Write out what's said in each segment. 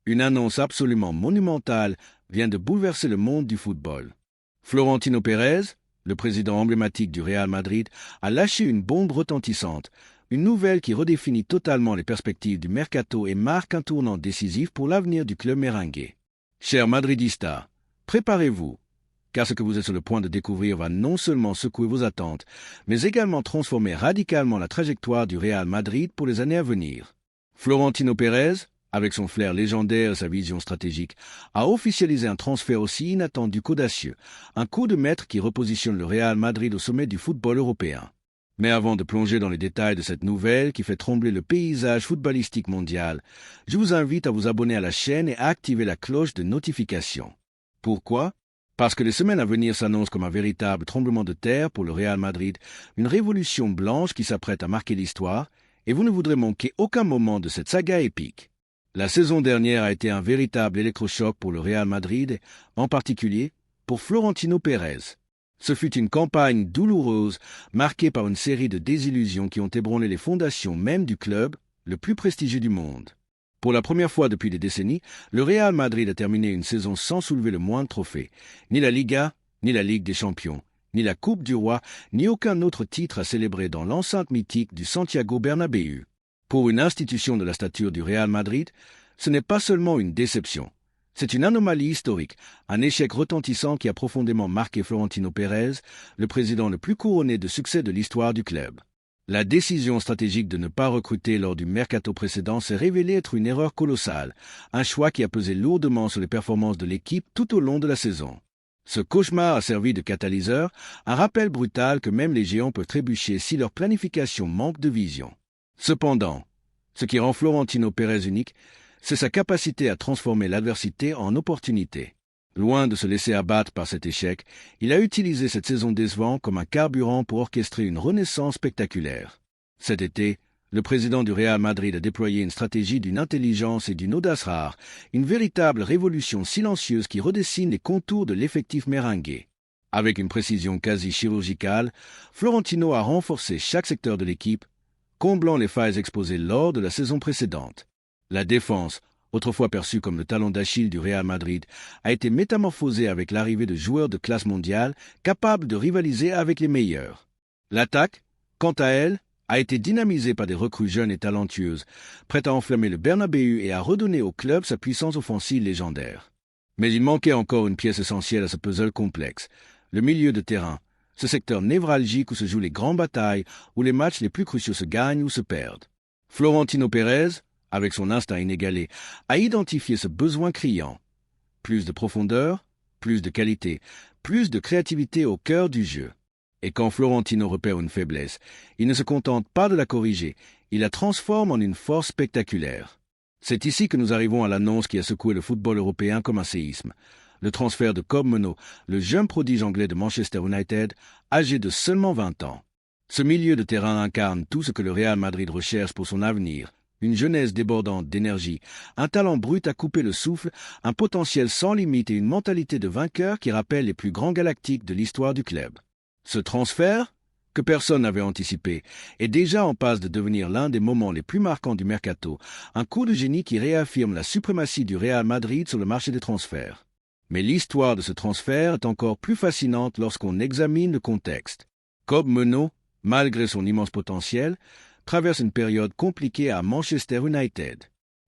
Une annonce absolument monumentale vient de bouleverser le monde du football. Florentino Pérez, le président emblématique du Real Madrid, a lâché une bombe retentissante, une nouvelle qui redéfinit totalement les perspectives du mercato et marque un tournant décisif pour l'avenir du club merengue. Chers madridistas, préparez-vous, car ce que vous êtes sur le point de découvrir va non seulement secouer vos attentes, mais également transformer radicalement la trajectoire du Real Madrid pour les années à venir. Florentino Pérez, avec son flair légendaire et sa vision stratégique, a officialisé un transfert aussi inattendu qu'audacieux, un coup de maître qui repositionne le Real Madrid au sommet du football européen. Mais avant de plonger dans les détails de cette nouvelle qui fait trembler le paysage footballistique mondial, je vous invite à vous abonner à la chaîne et à activer la cloche de notification. Pourquoi ? Parce que les semaines à venir s'annoncent comme un véritable tremblement de terre pour le Real Madrid, une révolution blanche qui s'apprête à marquer l'histoire, et vous ne voudrez manquer aucun moment de cette saga épique. La saison dernière a été un véritable électrochoc pour le Real Madrid, et en particulier pour Florentino Pérez. Ce fut une campagne douloureuse, marquée par une série de désillusions qui ont ébranlé les fondations même du club, le plus prestigieux du monde. Pour la première fois depuis des décennies, le Real Madrid a terminé une saison sans soulever le moindre trophée. Ni la Liga, ni la Ligue des Champions, ni la Coupe du Roi, ni aucun autre titre à célébrer dans l'enceinte mythique du Santiago Bernabéu. Pour une institution de la stature du Real Madrid, ce n'est pas seulement une déception. C'est une anomalie historique, un échec retentissant qui a profondément marqué Florentino Pérez, le président le plus couronné de succès de l'histoire du club. La décision stratégique de ne pas recruter lors du mercato précédent s'est révélée être une erreur colossale, un choix qui a pesé lourdement sur les performances de l'équipe tout au long de la saison. Ce cauchemar a servi de catalyseur, un rappel brutal que même les géants peuvent trébucher si leur planification manque de vision. Cependant, ce qui rend Florentino Pérez unique, c'est sa capacité à transformer l'adversité en opportunité. Loin de se laisser abattre par cet échec, il a utilisé cette saison décevante comme un carburant pour orchestrer une renaissance spectaculaire. Cet été, le président du Real Madrid a déployé une stratégie d'une intelligence et d'une audace rare, une véritable révolution silencieuse qui redessine les contours de l'effectif merengue. Avec une précision quasi chirurgicale, Florentino a renforcé chaque secteur de l'équipe, comblant les failles exposées lors de la saison précédente. La défense, autrefois perçue comme le talon d'Achille du Real Madrid, a été métamorphosée avec l'arrivée de joueurs de classe mondiale capables de rivaliser avec les meilleurs. L'attaque, quant à elle, a été dynamisée par des recrues jeunes et talentueuses, prêtes à enflammer le Bernabéu et à redonner au club sa puissance offensive légendaire. Mais il manquait encore une pièce essentielle à ce puzzle complexe, le milieu de terrain, ce secteur névralgique où se jouent les grandes batailles, où les matchs les plus cruciaux se gagnent ou se perdent. Florentino Pérez, avec son instinct inégalé, a identifié ce besoin criant. Plus de profondeur, plus de qualité, plus de créativité au cœur du jeu. Et quand Florentino repère une faiblesse, il ne se contente pas de la corriger, il la transforme en une force spectaculaire. C'est ici que nous arrivons à l'annonce qui a secoué le football européen comme un séisme. Le transfert de Kobe Meno, le jeune prodige anglais de Manchester United, âgé de seulement 20 ans. Ce milieu de terrain incarne tout ce que le Real Madrid recherche pour son avenir. Une jeunesse débordante d'énergie, un talent brut à couper le souffle, un potentiel sans limite et une mentalité de vainqueur qui rappelle les plus grands galactiques de l'histoire du club. Ce transfert, que personne n'avait anticipé, est déjà en passe de devenir l'un des moments les plus marquants du mercato, un coup de génie qui réaffirme la suprématie du Real Madrid sur le marché des transferts. Mais l'histoire de ce transfert est encore plus fascinante lorsqu'on examine le contexte. Kobe Meno, malgré son immense potentiel, traverse une période compliquée à Manchester United.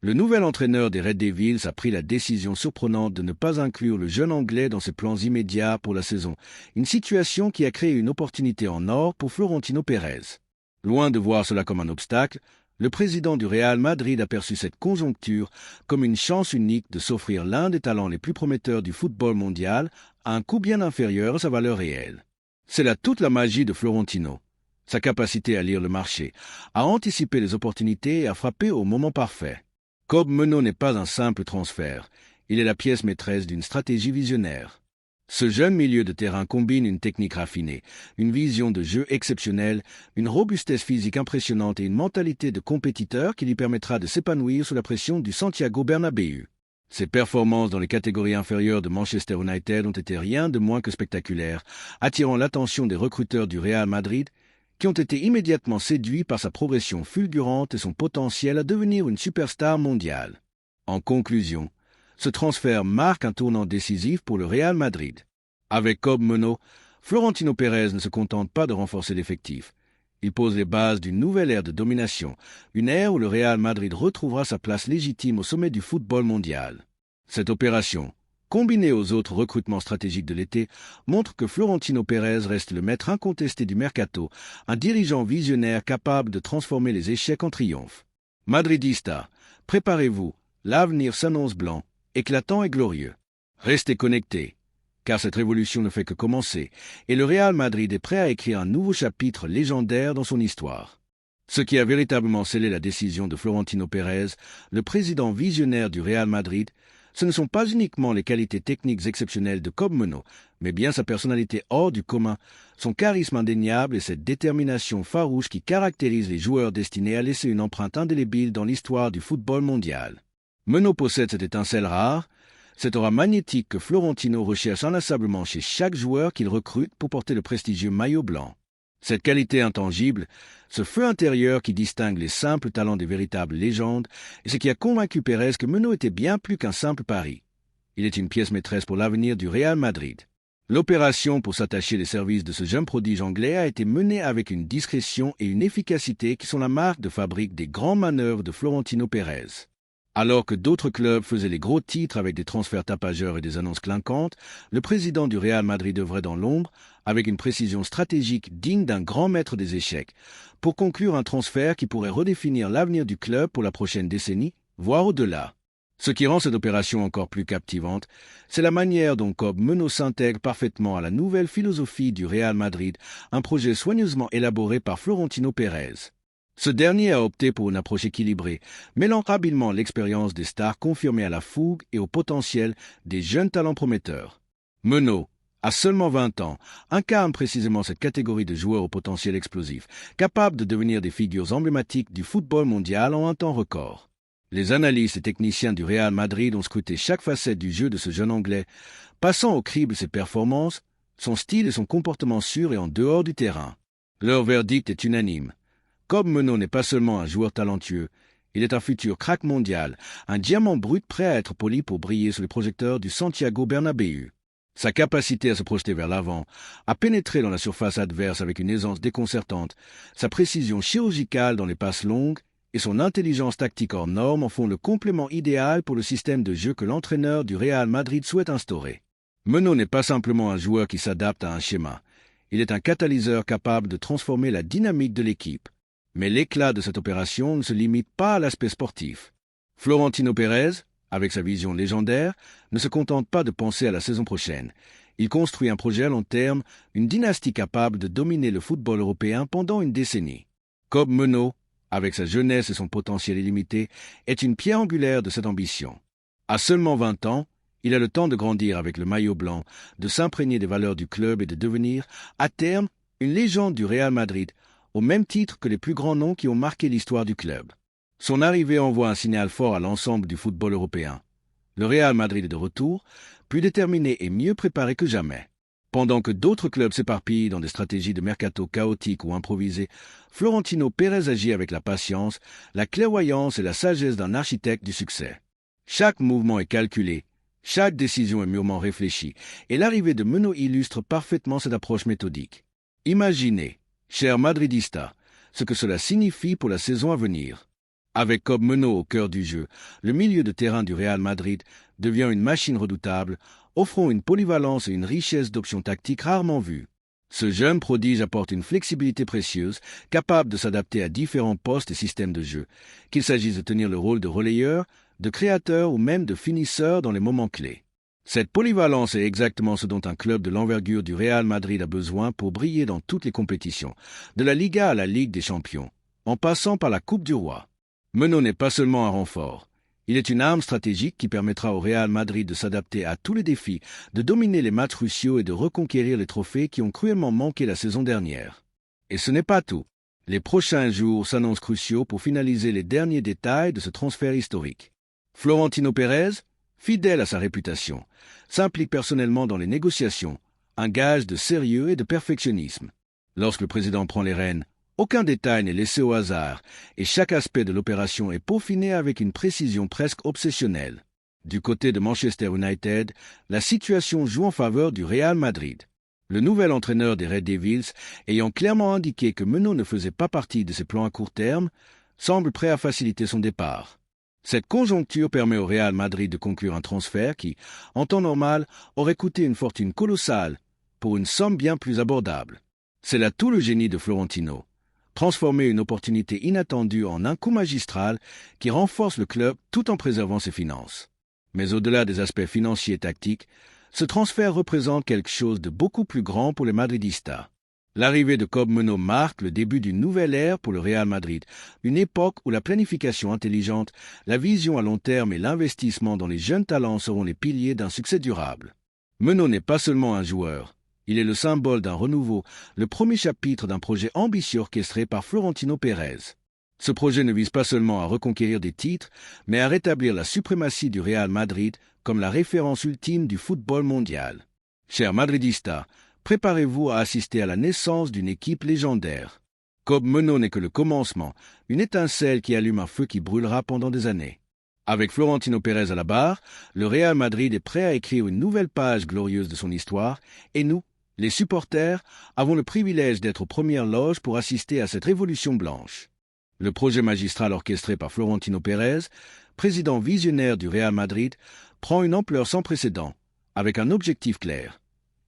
Le nouvel entraîneur des Red Devils a pris la décision surprenante de ne pas inclure le jeune Anglais dans ses plans immédiats pour la saison, une situation qui a créé une opportunité en or pour Florentino Pérez. Loin de voir cela comme un obstacle, le président du Real Madrid a perçu cette conjoncture comme une chance unique de s'offrir l'un des talents les plus prometteurs du football mondial à un coût bien inférieur à sa valeur réelle. C'est là toute la magie de Florentino. Sa capacité à lire le marché, à anticiper les opportunités et à frapper au moment parfait. Kobe Meno n'est pas un simple transfert, il est la pièce maîtresse d'une stratégie visionnaire. Ce jeune milieu de terrain combine une technique raffinée, une vision de jeu exceptionnelle, une robustesse physique impressionnante et une mentalité de compétiteur qui lui permettra de s'épanouir sous la pression du Santiago Bernabéu. Ses performances dans les catégories inférieures de Manchester United ont été rien de moins que spectaculaires, attirant l'attention des recruteurs du Real Madrid, qui ont été immédiatement séduits par sa progression fulgurante et son potentiel à devenir une superstar mondiale. En conclusion, ce transfert marque un tournant décisif pour le Real Madrid. Avec Kob Meno, Florentino Pérez ne se contente pas de renforcer l'effectif. Il pose les bases d'une nouvelle ère de domination, une ère où le Real Madrid retrouvera sa place légitime au sommet du football mondial. Cette opération, combinée aux autres recrutements stratégiques de l'été, montre que Florentino Pérez reste le maître incontesté du mercato, un dirigeant visionnaire capable de transformer les échecs en triomphe. Madridista, préparez-vous, l'avenir s'annonce blanc, éclatant et glorieux. Restez connectés, car cette révolution ne fait que commencer, et le Real Madrid est prêt à écrire un nouveau chapitre légendaire dans son histoire. Ce qui a véritablement scellé la décision de Florentino Pérez, le président visionnaire du Real Madrid, ce ne sont pas uniquement les qualités techniques exceptionnelles de Kob Meno, mais bien sa personnalité hors du commun, son charisme indéniable et cette détermination farouche qui caractérise les joueurs destinés à laisser une empreinte indélébile dans l'histoire du football mondial. Meno possède cette étincelle rare, cette aura magnétique que Florentino recherche inlassablement chez chaque joueur qu'il recrute pour porter le prestigieux maillot blanc. Cette qualité intangible, ce feu intérieur qui distingue les simples talents des véritables légendes, est ce qui a convaincu Pérez que Meno était bien plus qu'un simple pari. Il est une pièce maîtresse pour l'avenir du Real Madrid. L'opération pour s'attacher les services de ce jeune prodige anglais a été menée avec une discrétion et une efficacité qui sont la marque de fabrique des grandes manœuvres de Florentino Pérez. Alors que d'autres clubs faisaient les gros titres avec des transferts tapageurs et des annonces clinquantes, le président du Real Madrid œuvrait dans l'ombre, avec une précision stratégique digne d'un grand maître des échecs, pour conclure un transfert qui pourrait redéfinir l'avenir du club pour la prochaine décennie, voire au-delà. Ce qui rend cette opération encore plus captivante, c'est la manière dont Kob Meno s'intègre parfaitement à la nouvelle philosophie du Real Madrid, un projet soigneusement élaboré par Florentino Pérez. Ce dernier a opté pour une approche équilibrée, mêlant habilement l'expérience des stars confirmées à la fougue et au potentiel des jeunes talents prometteurs. Meno, à seulement 20 ans, incarne précisément cette catégorie de joueurs au potentiel explosif, capables de devenir des figures emblématiques du football mondial en un temps record. Les analystes et techniciens du Real Madrid ont scruté chaque facette du jeu de ce jeune Anglais, passant au crible ses performances, son style et son comportement sur et en dehors du terrain. Leur verdict est unanime. Kob Meno n'est pas seulement un joueur talentueux, il est un futur crack mondial, un diamant brut prêt à être poli pour briller sous les projecteurs du Santiago Bernabéu. Sa capacité à se projeter vers l'avant, à pénétrer dans la surface adverse avec une aisance déconcertante, sa précision chirurgicale dans les passes longues et son intelligence tactique hors norme en font le complément idéal pour le système de jeu que l'entraîneur du Real Madrid souhaite instaurer. Meno n'est pas simplement un joueur qui s'adapte à un schéma, il est un catalyseur capable de transformer la dynamique de l'équipe. Mais l'éclat de cette opération ne se limite pas à l'aspect sportif. Florentino Pérez, avec sa vision légendaire, ne se contente pas de penser à la saison prochaine. Il construit un projet à long terme, une dynastie capable de dominer le football européen pendant une décennie. Kob Meno, avec sa jeunesse et son potentiel illimité, est une pierre angulaire de cette ambition. À seulement 20 ans, il a le temps de grandir avec le maillot blanc, de s'imprégner des valeurs du club et de devenir, à terme, une légende du Real Madrid, au même titre que les plus grands noms qui ont marqué l'histoire du club. Son arrivée envoie un signal fort à l'ensemble du football européen. Le Real Madrid est de retour, plus déterminé et mieux préparé que jamais. Pendant que d'autres clubs s'éparpillent dans des stratégies de mercato chaotiques ou improvisées, Florentino Pérez agit avec la patience, la clairvoyance et la sagesse d'un architecte du succès. Chaque mouvement est calculé, chaque décision est mûrement réfléchie, et l'arrivée de Meno illustre parfaitement cette approche méthodique. Imaginez, cher Madridista, ce que cela signifie pour la saison à venir. Avec Kob Meno au cœur du jeu, le milieu de terrain du Real Madrid devient une machine redoutable, offrant une polyvalence et une richesse d'options tactiques rarement vues. Ce jeune prodige apporte une flexibilité précieuse, capable de s'adapter à différents postes et systèmes de jeu, qu'il s'agisse de tenir le rôle de relayeur, de créateur ou même de finisseur dans les moments clés. Cette polyvalence est exactement ce dont un club de l'envergure du Real Madrid a besoin pour briller dans toutes les compétitions, de la Liga à la Ligue des Champions, en passant par la Coupe du Roi. Meno n'est pas seulement un renfort, il est une arme stratégique qui permettra au Real Madrid de s'adapter à tous les défis, de dominer les matchs cruciaux et de reconquérir les trophées qui ont cruellement manqué la saison dernière. Et ce n'est pas tout. Les prochains jours s'annoncent cruciaux pour finaliser les derniers détails de ce transfert historique. Florentino Pérez, fidèle à sa réputation, s'implique personnellement dans les négociations, un gage de sérieux et de perfectionnisme. Lorsque le président prend les rênes, Aucun détail n'est laissé au hasard, et chaque aspect de l'opération est peaufiné avec une précision presque obsessionnelle. Du côté de Manchester United, la situation joue en faveur du Real Madrid. Le nouvel entraîneur des Red Devils, ayant clairement indiqué que Menot ne faisait pas partie de ses plans à court terme, semble prêt à faciliter son départ. Cette conjoncture permet au Real Madrid de conclure un transfert qui, en temps normal, aurait coûté une fortune colossale pour une somme bien plus abordable. C'est là tout le génie de Florentino. Transformer une opportunité inattendue en un coup magistral qui renforce le club tout en préservant ses finances. Mais au-delà des aspects financiers et tactiques, ce transfert représente quelque chose de beaucoup plus grand pour les Madridistas. L'arrivée de Kob Menot marque le début d'une nouvelle ère pour le Real Madrid, une époque où la planification intelligente, la vision à long terme et l'investissement dans les jeunes talents seront les piliers d'un succès durable. Menot n'est pas seulement un joueur. Il est le symbole d'un renouveau, le premier chapitre d'un projet ambitieux orchestré par Florentino Pérez. Ce projet ne vise pas seulement à reconquérir des titres, mais à rétablir la suprématie du Real Madrid comme la référence ultime du football mondial. Chers Madridistas, préparez-vous à assister à la naissance d'une équipe légendaire. Kob Menot n'est que le commencement, une étincelle qui allume un feu qui brûlera pendant des années. Avec Florentino Pérez à la barre, le Real Madrid est prêt à écrire une nouvelle page glorieuse de son histoire, et nous, les supporters, avons le privilège d'être aux premières loges pour assister à cette révolution blanche. Le projet magistral orchestré par Florentino Pérez, président visionnaire du Real Madrid, prend une ampleur sans précédent, avec un objectif clair: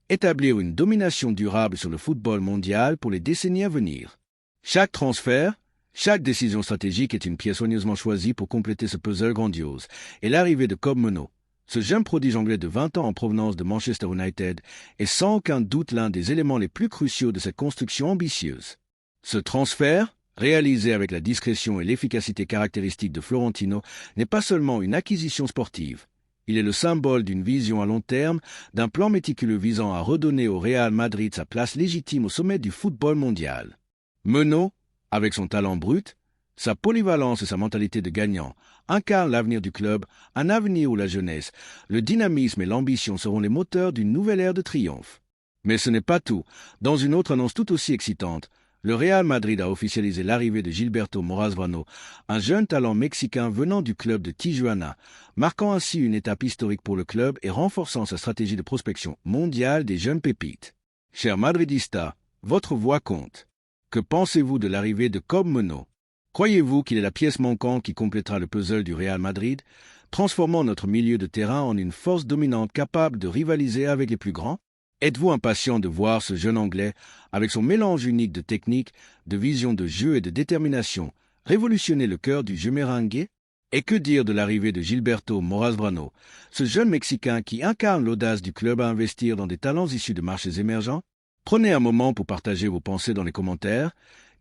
établir une domination durable sur le football mondial pour les décennies à venir. Chaque transfert, chaque décision stratégique est une pièce soigneusement choisie pour compléter ce puzzle grandiose, et l'arrivée de Kob Menot, ce jeune prodige anglais de 20 ans en provenance de Manchester United, est sans aucun doute l'un des éléments les plus cruciaux de cette construction ambitieuse. Ce transfert, réalisé avec la discrétion et l'efficacité caractéristiques de Florentino, n'est pas seulement une acquisition sportive. Il est le symbole d'une vision à long terme, d'un plan méticuleux visant à redonner au Real Madrid sa place légitime au sommet du football mondial. Menot, avec son talent brut, sa polyvalence et sa mentalité de gagnant, incarne l'avenir du club, un avenir où la jeunesse, le dynamisme et l'ambition seront les moteurs d'une nouvelle ère de triomphe. Mais ce n'est pas tout. Dans une autre annonce tout aussi excitante, le Real Madrid a officialisé l'arrivée de Gilberto Morazvrano, un jeune talent mexicain venant du club de Tijuana, marquant ainsi une étape historique pour le club et renforçant sa stratégie de prospection mondiale des jeunes pépites. Chers Madridistas, votre voix compte. Que pensez-vous de l'arrivée de Kob Menot? Croyez-vous qu'il est la pièce manquante qui complétera le puzzle du Real Madrid, transformant notre milieu de terrain en une force dominante capable de rivaliser avec les plus grands? Êtes-vous impatient de voir ce jeune Anglais, avec son mélange unique de technique, de vision de jeu et de détermination, révolutionner le cœur du jeu merengue? Et que dire de l'arrivée de Gilberto Morazvrano, ce jeune Mexicain qui incarne l'audace du club à investir dans des talents issus de marchés émergents? Prenez un moment pour partager vos pensées dans les commentaires,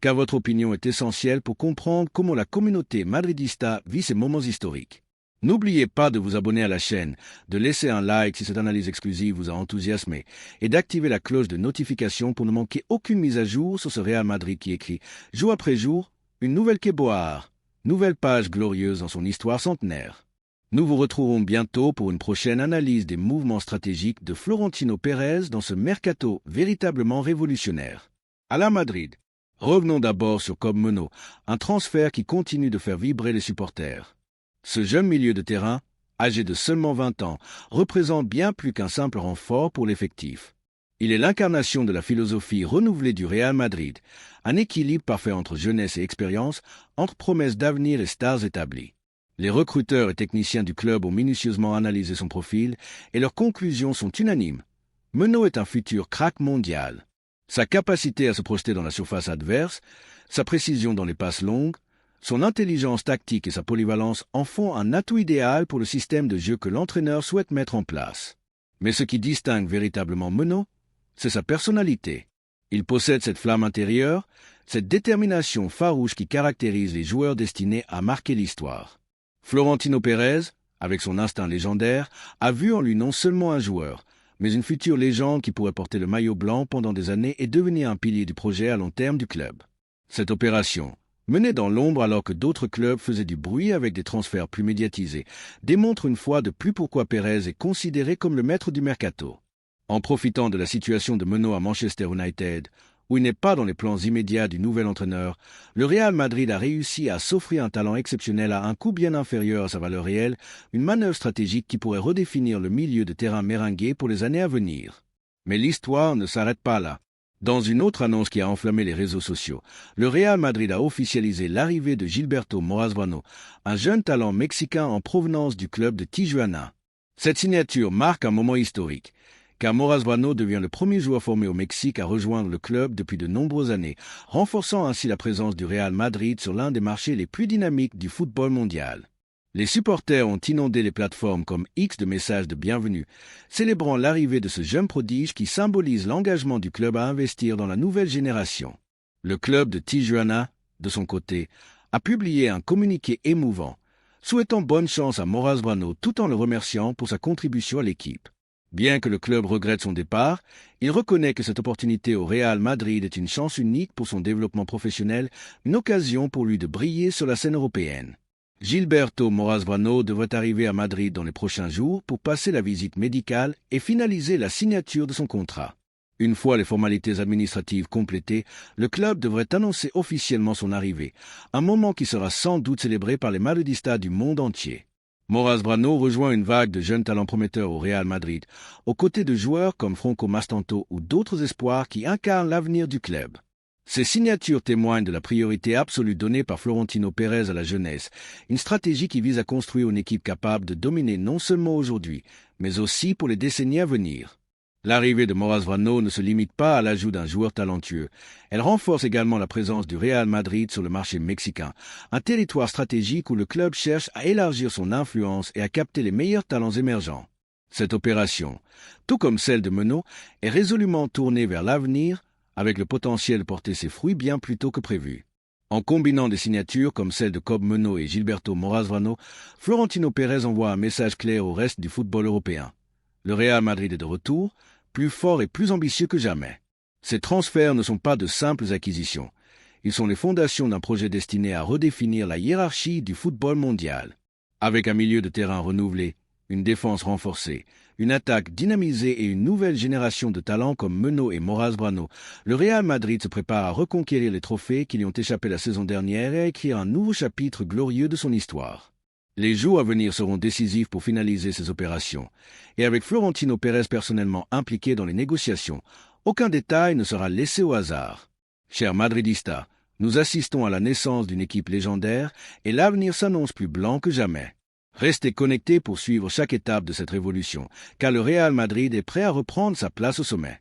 car votre opinion est essentielle pour comprendre comment la communauté madridista vit ces moments historiques. N'oubliez pas de vous abonner à la chaîne, de laisser un like si cette analyse exclusive vous a enthousiasmé, et d'activer la cloche de notification pour ne manquer aucune mise à jour sur ce Real Madrid qui écrit, jour après jour, une nouvelle Queboar, nouvelle page glorieuse dans son histoire centenaire. Nous vous retrouverons bientôt pour une prochaine analyse des mouvements stratégiques de Florentino Pérez dans ce mercato véritablement révolutionnaire. À la Madrid. Revenons d'abord sur Kob Menot, un transfert qui continue de faire vibrer les supporters. Ce jeune milieu de terrain, âgé de seulement 20 ans, représente bien plus qu'un simple renfort pour l'effectif. Il est l'incarnation de la philosophie renouvelée du Real Madrid, un équilibre parfait entre jeunesse et expérience, entre promesses d'avenir et stars établies. Les recruteurs et techniciens du club ont minutieusement analysé son profil et leurs conclusions sont unanimes. Menot est un futur crack mondial. Sa capacité à se projeter dans la surface adverse, sa précision dans les passes longues, son intelligence tactique et sa polyvalence en font un atout idéal pour le système de jeu que l'entraîneur souhaite mettre en place. Mais ce qui distingue véritablement Menot, c'est sa personnalité. Il possède cette flamme intérieure, cette détermination farouche qui caractérise les joueurs destinés à marquer l'histoire. Florentino Pérez, avec son instinct légendaire, a vu en lui non seulement un joueur, mais une future légende qui pourrait porter le maillot blanc pendant des années et devenir un pilier du projet à long terme du club. Cette opération, menée dans l'ombre alors que d'autres clubs faisaient du bruit avec des transferts plus médiatisés, démontre une fois de plus pourquoi Pérez est considéré comme le maître du mercato. En profitant de la situation de Menot à Manchester United, Où il n'est pas dans les plans immédiats du nouvel entraîneur, le Real Madrid a réussi à s'offrir un talent exceptionnel à un coût bien inférieur à sa valeur réelle, une manœuvre stratégique qui pourrait redéfinir le milieu de terrain merengue pour les années à venir. Mais l'histoire ne s'arrête pas là. Dans une autre annonce qui a enflammé les réseaux sociaux, le Real Madrid a officialisé l'arrivée de Gilberto Morazvano, un jeune talent mexicain en provenance du club de Tijuana. Cette signature marque un moment historique, car Morazvano devient le premier joueur formé au Mexique à rejoindre le club depuis de nombreuses années, renforçant ainsi la présence du Real Madrid sur l'un des marchés les plus dynamiques du football mondial. Les supporters ont inondé les plateformes comme X de messages de bienvenue, célébrant l'arrivée de ce jeune prodige qui symbolise l'engagement du club à investir dans la nouvelle génération. Le club de Tijuana, de son côté, a publié un communiqué émouvant, souhaitant bonne chance à Morazvano tout en le remerciant pour sa contribution à l'équipe. Bien que le club regrette son départ, il reconnaît que cette opportunité au Real Madrid est une chance unique pour son développement professionnel, une occasion pour lui de briller sur la scène européenne. Gilberto Morazvano devrait arriver à Madrid dans les prochains jours pour passer la visite médicale et finaliser la signature de son contrat. Une fois les formalités administratives complétées, le club devrait annoncer officiellement son arrivée, un moment qui sera sans doute célébré par les madridistas du monde entier. Morazvano rejoint une vague de jeunes talents prometteurs au Real Madrid, aux côtés de joueurs comme Franco Mastanto ou d'autres espoirs qui incarnent l'avenir du club. Ces signatures témoignent de la priorité absolue donnée par Florentino Pérez à la jeunesse, une stratégie qui vise à construire une équipe capable de dominer non seulement aujourd'hui, mais aussi pour les décennies à venir. L'arrivée de Morazvano ne se limite pas à l'ajout d'un joueur talentueux. Elle renforce également la présence du Real Madrid sur le marché mexicain, un territoire stratégique où le club cherche à élargir son influence et à capter les meilleurs talents émergents. Cette opération, tout comme celle de Meno, est résolument tournée vers l'avenir, avec le potentiel de porter ses fruits bien plus tôt que prévu. En combinant des signatures comme celles de Cobb Meno et Gilberto Morazvano, Florentino Pérez envoie un message clair au reste du football européen. Le Real Madrid est de retour, plus fort et plus ambitieux que jamais. Ces transferts ne sont pas de simples acquisitions. Ils sont les fondations d'un projet destiné à redéfinir la hiérarchie du football mondial. Avec un milieu de terrain renouvelé, une défense renforcée, une attaque dynamisée et une nouvelle génération de talents comme Meno et Morazvano, le Real Madrid se prépare à reconquérir les trophées qui lui ont échappé la saison dernière et à écrire un nouveau chapitre glorieux de son histoire. Les jours à venir seront décisifs pour finaliser ces opérations, et avec Florentino Pérez personnellement impliqué dans les négociations, aucun détail ne sera laissé au hasard. Chers madridistas, nous assistons à la naissance d'une équipe légendaire et l'avenir s'annonce plus blanc que jamais. Restez connectés pour suivre chaque étape de cette révolution, car le Real Madrid est prêt à reprendre sa place au sommet.